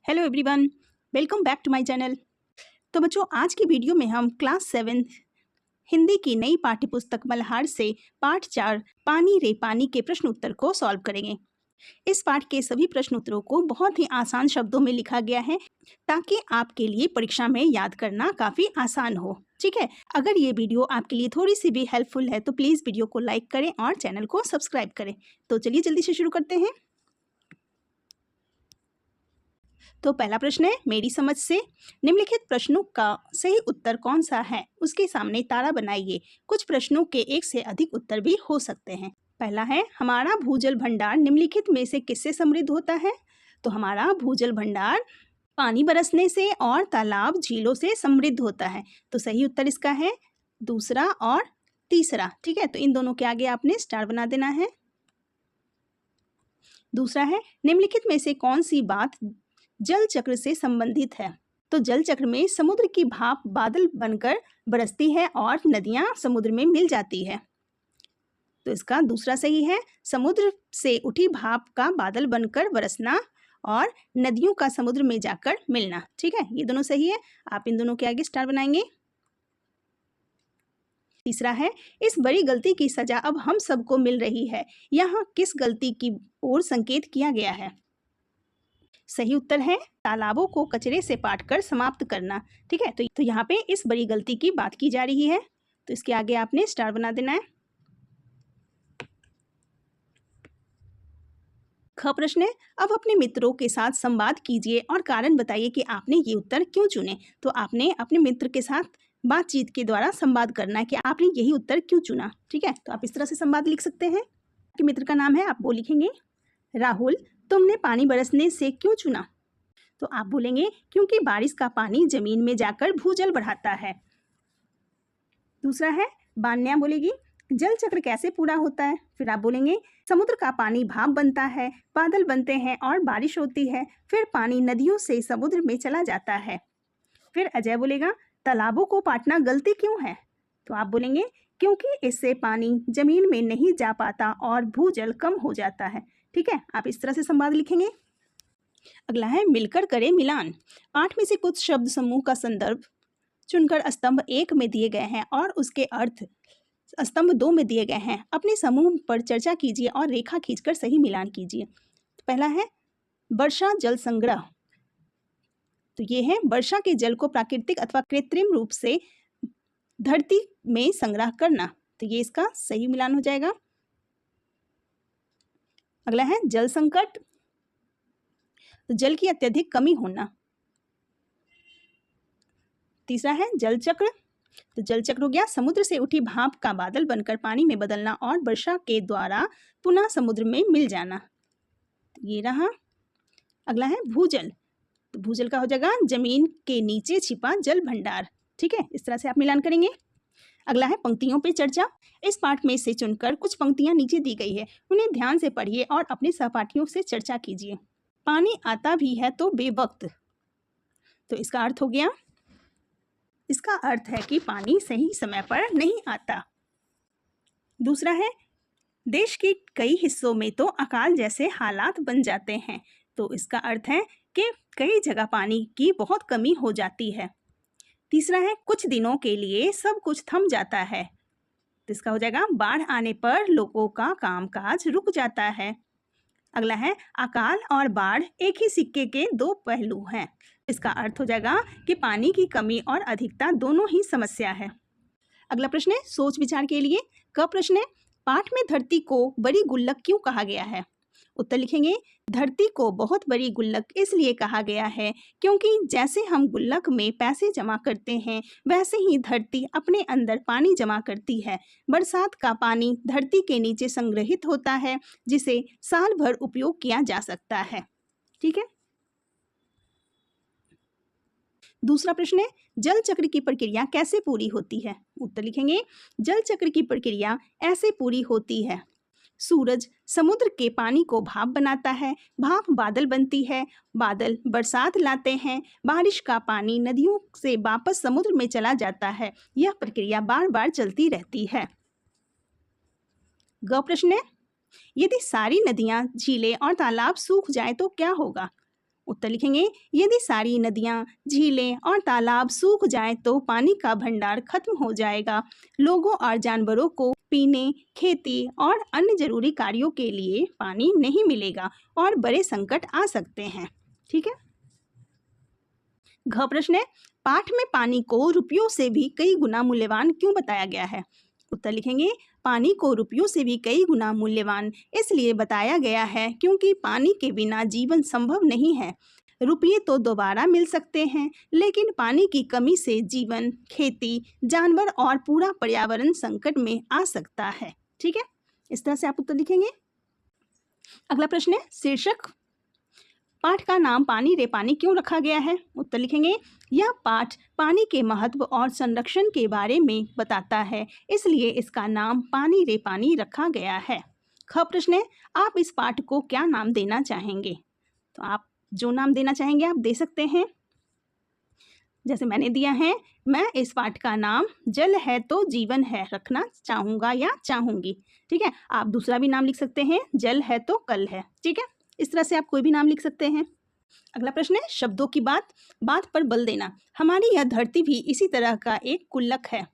Hello everyone, welcome back to my channel. तो बच्चों, आज की वीडियो में हम क्लास 7 हिंदी की नई पाठ्यपुस्तक मल्हार से पाठ 4 पानी रे पानी के प्रश्न उत्तर को सॉल्व करेंगे। इस पाठ के सभी प्रश्न उत्तरों को बहुत ही आसान शब्दों में लिखा गया है ताकि आपके लिए परीक्षा में याद करना काफ़ी आसान हो। ठीक है, अगर ये वीडियो आपके लिए थोड़ी सी भी हेल्पफुल है तो प्लीज़ वीडियो को लाइक करें और चैनल को सब्सक्राइब करें। तो चलिए जल्दी से शुरू करते हैं। तो पहला प्रश्न है, मेरी समझ से निम्नलिखित प्रश्नों का सही उत्तर कौन सा है, उसके सामने तारा बनाइए। कुछ प्रश्नों के एक से अधिक उत्तर भी हो सकते हैं। पहला है, हमारा भूजल भंडार निम्नलिखित में से किससे समृद्ध होता है? तो हमारा भूजल भंडार पानी बरसने से और तालाब झीलों से समृद्ध होता है। तो सही उत्तर इसका है दूसरा और तीसरा। ठीक है, तो इन दोनों के आगे आपने स्टार बना देना है। दूसरा है, निम्नलिखित में से कौन सी बात जल चक्र से संबंधित है? तो जल चक्र में समुद्र की भाप बादल बनकर बरसती है और नदियां समुद्र में मिल जाती है। तो इसका दूसरा सही है, समुद्र से उठी भाप का बादल बनकर बरसना और नदियों का समुद्र में जाकर मिलना। ठीक है, ये दोनों सही है, आप इन दोनों के आगे स्टार बनाएंगे। तीसरा है, इस बड़ी गलती की सजा अब हम सबको मिल रही है। यहाँ किस गलती की ओर संकेत किया गया है? सही उत्तर है तालाबों को कचरे से पाटकर समाप्त करना। ठीक है, तो यहाँ पे इस बड़ी गलती की बात की जा रही है, तो इसके आगे आपने स्टार बना देना है। ख प्रश्न है, अब अपने मित्रों के साथ संवाद कीजिए और कारण बताइए कि आपने ये उत्तर क्यों चुने। तो आपने अपने मित्र के साथ बातचीत के द्वारा संवाद करना है कि आपने यही उत्तर क्यों चुना। ठीक है, तो आप इस तरह से संवाद लिख सकते हैं। आपके मित्र का नाम है, आप वो लिखेंगे, राहुल तुमने पानी बरसने से क्यों चुना? तो आप बोलेंगे क्योंकि बारिश का पानी जमीन में जाकर भूजल बढ़ाता है। दूसरा है, बान्या बोलेगी जल चक्र कैसे पूरा होता है? फिर आप बोलेंगे समुद्र का पानी भाप बनता है, बादल बनते हैं और बारिश होती है, फिर पानी नदियों से समुद्र में चला जाता है। फिर अजय बोलेगा तालाबों को पाटना गलती क्यों है? तो आप बोलेंगे क्योंकि इससे पानी जमीन में नहीं जा पाता और भूजल कम हो जाता है। ठीक है, आप इस तरह से संवाद लिखेंगे। अगला है, मिलकर करें मिलान। पाठ में से कुछ शब्द समूह का संदर्भ चुनकर स्तंभ 1 में दिए गए हैं और उसके अर्थ स्तंभ 2 में दिए गए हैं। अपने समूह पर चर्चा कीजिए और रेखा खींचकर सही मिलान कीजिए। पहला है वर्षा जल संग्रह। तो ये है वर्षा के जल को प्राकृतिक अथवा कृत्रिम रूप से धरती में संग्रह करना। तो ये इसका सही मिलान हो जाएगा। अगला है जल संकट, तो जल की अत्यधिक कमी होना। तीसरा है जल चक्र, तो जल चक्र हो गया समुद्र से उठी भाप का बादल बनकर पानी में बदलना और वर्षा के द्वारा पुनः समुद्र में मिल जाना। ये रहा। अगला है भूजल, तो भूजल का हो जाएगा जमीन के नीचे छिपा जल भंडार। ठीक है, इस तरह से आप मिलान करेंगे। अगला है पंक्तियों पे चर्चा। इस पाठ में से चुनकर कुछ पंक्तियां नीचे दी गई है, उन्हें ध्यान से पढ़िए और अपने सहपाठियों से चर्चा कीजिए। पानी आता भी है तो बेवक्त, तो इसका अर्थ हो गया, इसका अर्थ है कि पानी सही समय पर नहीं आता। दूसरा है, देश के कई हिस्सों में तो अकाल जैसे हालात बन जाते हैं, तो इसका अर्थ है कि कई जगह पानी की बहुत कमी हो जाती है। तीसरा है, कुछ दिनों के लिए सब कुछ थम जाता है, तो इसका हो जाएगा बाढ़ आने पर लोगों का कामकाज रुक जाता है। अगला है, अकाल और बाढ़ एक ही सिक्के के दो पहलू हैं, इसका अर्थ हो जाएगा कि पानी की कमी और अधिकता दोनों ही समस्या है। अगला प्रश्न है सोच विचार के लिए। क प्रश्न है, पाठ में धरती को बड़ी गुल्लक क्यों कहा गया है? उत्तर लिखेंगे, धरती को बहुत बड़ी गुल्लक इसलिए कहा गया है क्योंकि जैसे हम गुल्लक में पैसे जमा करते हैं वैसे ही धरती अपने अंदर पानी जमा करती है। बरसात का पानी धरती के नीचे संग्रहित होता है जिसे साल भर उपयोग किया जा सकता है। ठीक है। दूसरा प्रश्न है, जल चक्र की प्रक्रिया कैसे पूरी होती है? उत्तर लिखेंगे, जल चक्र की प्रक्रिया ऐसे पूरी होती है, सूरज समुद्र के पानी को भाप बनाता है, भाप बादल बनती है, बादल बरसात लाते हैं, बारिश का पानी नदियों से वापस समुद्र में चला जाता है। यह प्रक्रिया बार बार चलती रहती है। ग प्रश्न है, यदि सारी नदियां, झीलें और तालाब सूख जाए तो क्या होगा? उत्तर लिखेंगे, यदि सारी नदियाँ, झीलें और तालाब सूख जाएं तो पानी का भंडार खत्म हो जाएगा। लोगों और जानवरों को पीने, खेती और अन्य जरूरी कार्यों के लिए पानी नहीं मिलेगा और बड़े संकट आ सकते हैं। ठीक है। घ प्रश्न है, पाठ में पानी को रुपयों से भी कई गुना मूल्यवान क्यों बताया गया है? उत्तर लिखेंगे, पानी को रुपयों से भी कई गुना मूल्यवान इसलिए बताया गया है क्योंकि पानी के बिना जीवन संभव नहीं है। रुपये तो दोबारा मिल सकते हैं, लेकिन पानी की कमी से जीवन, खेती, जानवर और पूरा पर्यावरण संकट में आ सकता है। ठीक है, इस तरह से आप उत्तर लिखेंगे। अगला प्रश्न है, शीर्षक पाठ का नाम पानी रे पानी क्यों रखा गया है? उत्तर लिखेंगे, यह पाठ पानी के महत्व और संरक्षण के बारे में बताता है, इसलिए इसका नाम पानी रे पानी रखा गया है। ख प्रश्न है, आप इस पाठ को क्या नाम देना चाहेंगे? तो आप जो नाम देना चाहेंगे आप दे सकते हैं। जैसे मैंने दिया है, मैं इस पाठ का नाम जल है तो जीवन है रखना चाहूँगा या चाहूँगी। ठीक है, आप दूसरा भी नाम लिख सकते हैं, जल है तो कल है। ठीक है, इस तरह से आप कोई भी नाम लिख सकते हैं। अगला प्रश्न है, शब्दों की बात पर बल देना। हमारी यह धरती भी इसी तरह का एक गुल्लक है।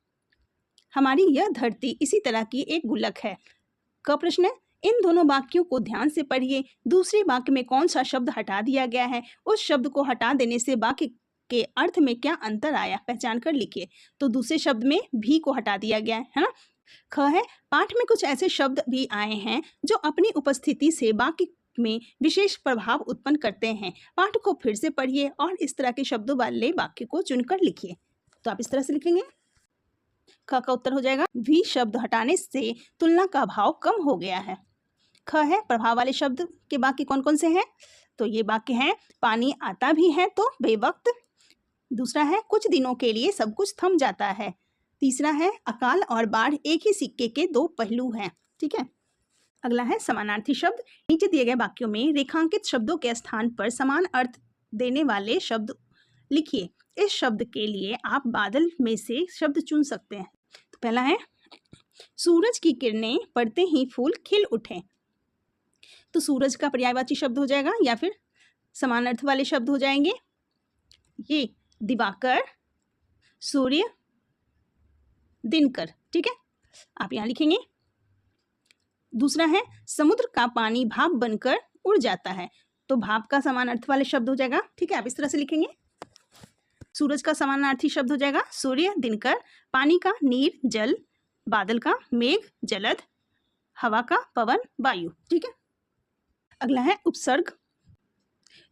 हमारी यह धरती इसी तरह की एक गुल्लक है। क प्रश्न है, इन दोनों वाक्यों को ध्यान से पढ़िए। दूसरे वाक्य में कौन सा शब्द हटा दिया गया है? उस शब्द को हटा देने से वाक्य के अर्थ में क्या अंतर आया, पहचान कर लिखिए। तो दूसरे शब्द में भी को हटा दिया गया है ना। ख है, पाठ में कुछ ऐसे शब्द भी आए हैं जो अपनी उपस्थिति से वाक्य में विशेष प्रभाव उत्पन्न करते हैं। पाठ को फिर से पढ़िए और इस तरह के शब्दों वाले वाक्य को चुनकर लिखिए। तो आप इस तरह से लिखेंगे। ख का उत्तर हो जाएगा, भी शब्द हटाने से तुलना का भाव कम हो गया है। ख है, प्रभाव वाले शब्द के वाक्य कौन कौन से हैं? तो ये वाक्य हैं, पानी आता भी है तो बेवक्त। दूसरा है, कुछ दिनों के लिए सब कुछ थम जाता है। तीसरा है, अकाल और बाढ़ एक ही सिक्के के दो पहलू हैं। ठीक है। अगला है समानार्थी शब्द। नीचे दिए गए वाक्यों में रेखांकित शब्दों के स्थान पर समान अर्थ देने वाले शब्द लिखिए। इस शब्द के लिए आप बादल में से शब्द चुन सकते हैं। तो पहला है, सूरज की किरणें पड़ते ही फूल खिल उठे। तो सूरज का पर्यायवाची शब्द हो जाएगा या फिर समान अर्थ वाले शब्द हो जाएंगे। ये दिवाकर, सूर्य, दिनकर। ठीक है, आप यहाँ लिखेंगे। दूसरा है, समुद्र का पानी भाप बनकर उड़ जाता है। तो भाप का समानार्थी वाले शब्द हो जाएगा। ठीक है, आप इस तरह से लिखेंगे। सूरज का समानार्थी शब्द हो जाएगा सूर्य, दिनकर। पानी का नीर, जल। बादल का मेघ, जलद। हवा का पवन, वायु। ठीक है। अगला है उपसर्ग।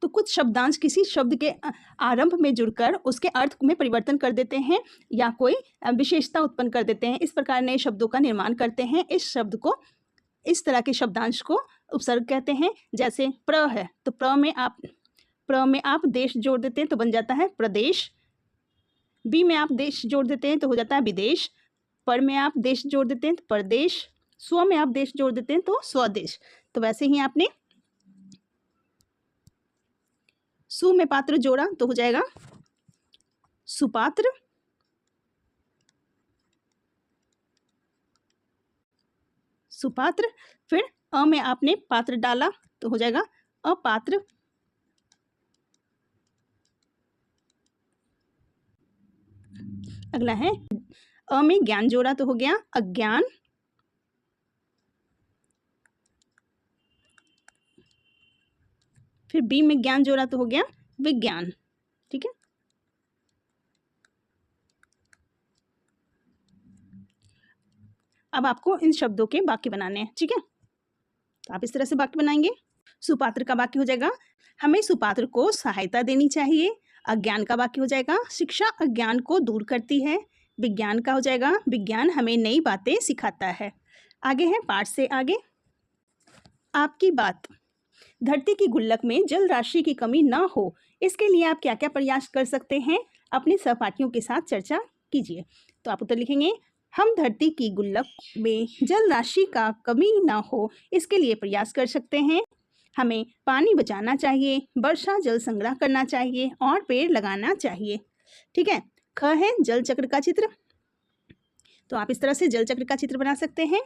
तो कुछ शब्दांश किसी शब्द के आरंभ में जुड़कर उसके अर्थ में परिवर्तन कर देते हैं या कोई विशेषता उत्पन्न कर देते हैं। इस प्रकार नए शब्दों का निर्माण करते हैं। इस शब्द को, इस तरह के शब्दांश को उपसर्ग कहते हैं। जैसे प्र है, तो प्र में आप देश जोड़ देते हैं तो बन जाता है प्रदेश। बी में आप देश जोड़ देते हैं तो हो जाता है विदेश। पर में आप देश जोड़ देते हैं तो परदेश। स्व में आप देश जोड़ देते हैं तो स्वदेश। तो वैसे ही आपने सु में पात्र जोड़ा तो हो जाएगा सुपात्र। सुपात्र। फिर अ में आपने पात्र डाला तो हो जाएगा अपात्र। अगला है, अ में ज्ञान जोड़ा तो हो गया अज्ञान। फिर बी में ज्ञान जोड़ा तो हो गया विज्ञान। ठीक है। अब आपको इन शब्दों के वाक्य बनाने हैं। ठीक है, तो आप इस तरह से वाक्य बनाएंगे। सुपात्र का वाक्य हो जाएगा, हमें सुपात्र को सहायता देनी चाहिए। अज्ञान का वाक्य हो जाएगा, शिक्षा अज्ञान को दूर करती है। विज्ञान का हो जाएगा, विज्ञान हमें नई बातें सिखाता है। आगे है पाठ से आगे। आपकी बात। धरती की गुल्लक में जल राशि की कमी ना हो, इसके लिए आप क्या क्या प्रयास कर सकते हैं? अपने सहपाठियों के साथ चर्चा कीजिए। तो आप उत्तर लिखेंगे, हम धरती की गुल्लक में जल राशि का कमी ना हो, इसके लिए प्रयास कर सकते हैं। हमें पानी बचाना चाहिए, वर्षा जल संग्रह करना चाहिए और पेड़ लगाना चाहिए। ठीक है। ख है जल चक्र का चित्र। तो आप इस तरह से जल चक्र का चित्र बना सकते हैं।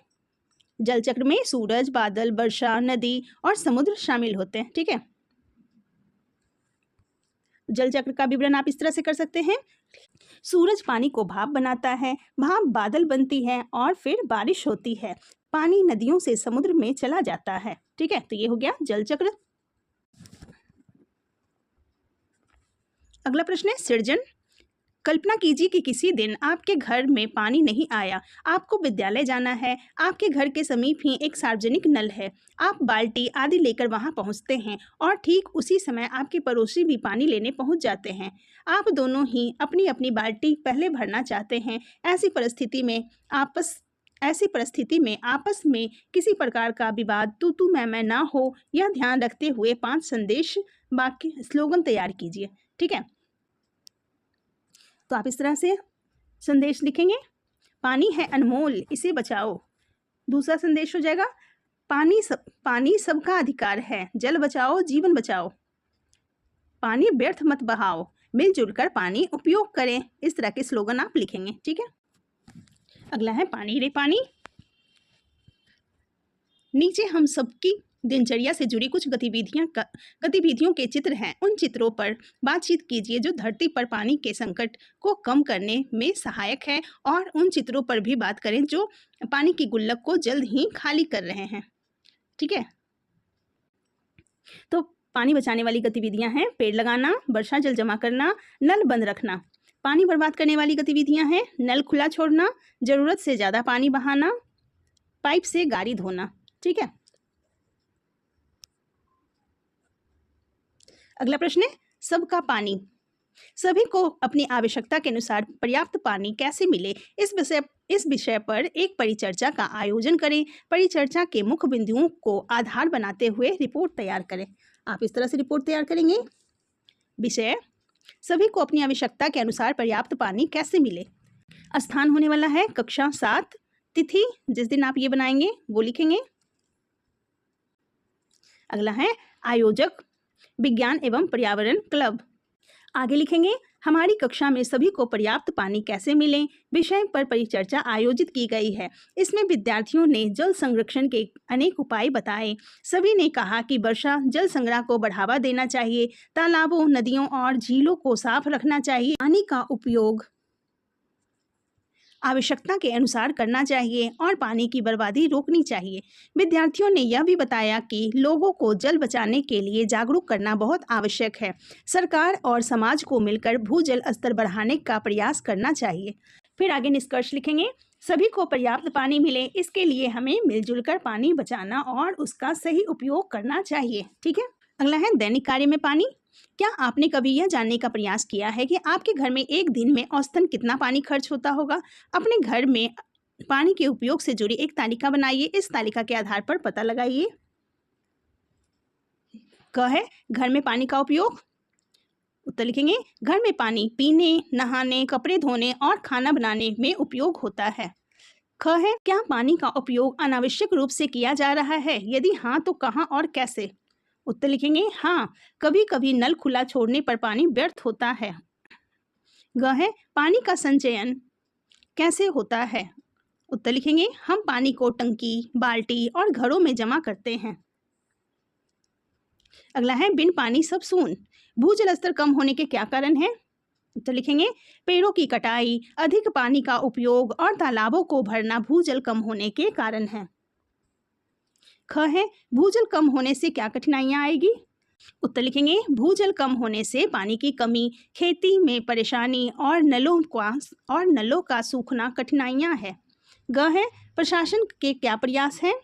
जल चक्र में सूरज, बादल, वर्षा, नदी और समुद्र शामिल होते हैं। ठीक है। जल चक्र का विवरण आप इस तरह से कर सकते हैं। सूरज पानी को भाप बनाता है, भाप बादल बनती है और फिर बारिश होती है। पानी नदियों से समुद्र में चला जाता है। ठीक है, तो ये हो गया जल चक्र। अगला प्रश्न है सृजन। कल्पना कीजिए कि किसी दिन आपके घर में पानी नहीं आया, आपको विद्यालय जाना है, आपके घर के समीप ही एक सार्वजनिक नल है, आप बाल्टी आदि लेकर वहां पहुंचते हैं और ठीक उसी समय आपके पड़ोसी भी पानी लेने पहुंच जाते हैं। आप दोनों ही अपनी अपनी बाल्टी पहले भरना चाहते हैं। ऐसी परिस्थिति में आपस में किसी प्रकार का विवाद तू मैं ना हो, यह ध्यान रखते हुए 5 संदेश वाक्य स्लोगन तैयार कीजिए। ठीक है, तो आप इस तरह से संदेश लिखेंगे। पानी है अनमोल, इसे बचाओ। दूसरा संदेश हो जाएगा पानी सबका अधिकार है, जल बचाओ जीवन बचाओ। पानी व्यर्थ मत बहाओ, मिलजुल कर पानी उपयोग करें। इस तरह के स्लोगन आप लिखेंगे। ठीक है, अगला है पानी रे पानी। नीचे हम सबकी दिनचर्या से जुड़ी कुछ गतिविधियों के चित्र हैं। उन चित्रों पर बातचीत कीजिए जो धरती पर पानी के संकट को कम करने में सहायक है, और उन चित्रों पर भी बात करें जो पानी की गुल्लक को जल्द ही खाली कर रहे हैं। ठीक है, तो पानी बचाने वाली गतिविधियां हैं पेड़ लगाना, वर्षा जल जमा करना, नल बंद रखना। पानी बर्बाद करने वाली गतिविधियां हैं नल खुला छोड़ना, जरूरत से ज़्यादा पानी बहाना, पाइप से गाड़ी धोना। ठीक है, अगला प्रश्न है सबका पानी। सभी को अपनी आवश्यकता के अनुसार पर्याप्त पानी कैसे मिले, इस विषय पर एक परिचर्चा का आयोजन करें। परिचर्चा के मुख्य बिंदुओं को आधार बनाते हुए रिपोर्ट तैयार करें। आप इस तरह से रिपोर्ट तैयार करेंगे। विषय सभी को अपनी आवश्यकता के अनुसार पर्याप्त पानी कैसे मिले। स्थान होने वाला है कक्षा 7। तिथि जिस दिन आप ये बनाएंगे वो लिखेंगे। अगला है आयोजक विज्ञान एवं पर्यावरण क्लब। आगे लिखेंगे हमारी कक्षा में सभी को पर्याप्त पानी कैसे मिले विषय पर परिचर्चा आयोजित की गई है। इसमें विद्यार्थियों ने जल संरक्षण के अनेक उपाय बताए। सभी ने कहा कि वर्षा जल संग्रह को बढ़ावा देना चाहिए, तालाबों, नदियों और झीलों को साफ रखना चाहिए, पानी का उपयोग आवश्यकता के अनुसार करना चाहिए और पानी की बर्बादी रोकनी चाहिए। विद्यार्थियों ने यह भी बताया कि लोगों को जल बचाने के लिए जागरूक करना बहुत आवश्यक है। सरकार और समाज को मिलकर भूजल स्तर बढ़ाने का प्रयास करना चाहिए। फिर आगे निष्कर्ष लिखेंगे। सभी को पर्याप्त पानी मिले, इसके लिए हमें मिलजुल कर पानी बचाना और उसका सही उपयोग करना चाहिए। ठीक है, अगला है दैनिक कार्य में पानी। क्या आपने कभी यह जानने का प्रयास किया है कि आपके घर में एक दिन में औसतन कितना पानी खर्च होता होगा? अपने घर में पानी के उपयोग से जुड़ी एक तालिका बनाइए। इस तालिका के आधार पर पता लगाइए। क है घर में पानी का उपयोग। उत्तर लिखेंगे घर में पानी पीने, नहाने, कपड़े धोने और खाना बनाने में उपयोग होता है। ख है क्या पानी का उपयोग अनावश्यक रूप से किया जा रहा है? यदि हाँ तो कहाँ और कैसे? उत्तर लिखेंगे हाँ, कभी कभी नल खुला छोड़ने पर पानी व्यर्थ होता है। ग है पानी का संचयन कैसे होता है? उत्तर लिखेंगे हम पानी को टंकी, बाल्टी और घरों में जमा करते हैं। अगला है बिन पानी सब सून। भूजल स्तर कम होने के क्या कारण है? उत्तर लिखेंगे पेड़ों की कटाई, अधिक पानी का उपयोग और तालाबों को भरना भूजल कम होने के कारण है। ख है भूजल कम होने से क्या कठिनाइयां आएगी? उत्तर लिखेंगे भूजल कम होने से पानी की कमी, खेती में परेशानी और नलों का सूखना कठिनाइयां है। ग है प्रशासन के क्या प्रयास हैं?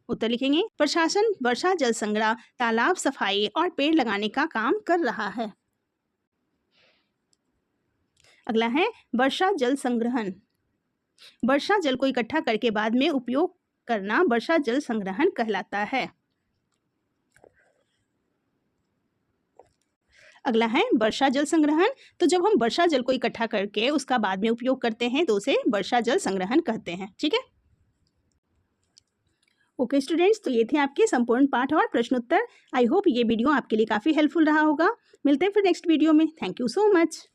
उत्तर लिखेंगे प्रशासन वर्षा जल संग्रह, तालाब सफाई और पेड़ लगाने का काम कर रहा है। अगला है वर्षा जल संग्रहण। वर्षा जल को इकट्ठा करके बाद में उपयोग करना वर्षा जल संग्रहण कहलाता है। अगला है वर्षा जल संग्रहण। तो जब हम वर्षा जल को इकट्ठा करके उसका बाद में उपयोग करते हैं तो उसे वर्षा जल संग्रहण कहते हैं। ठीक है, ओके स्टूडेंट्स, तो ये थे आपके संपूर्ण पाठ और प्रश्नोत्तर। आई होप ये वीडियो आपके लिए काफ़ी हेल्पफुल रहा होगा। मिलते हैं फिर नेक्स्ट वीडियो में। Thank you so much.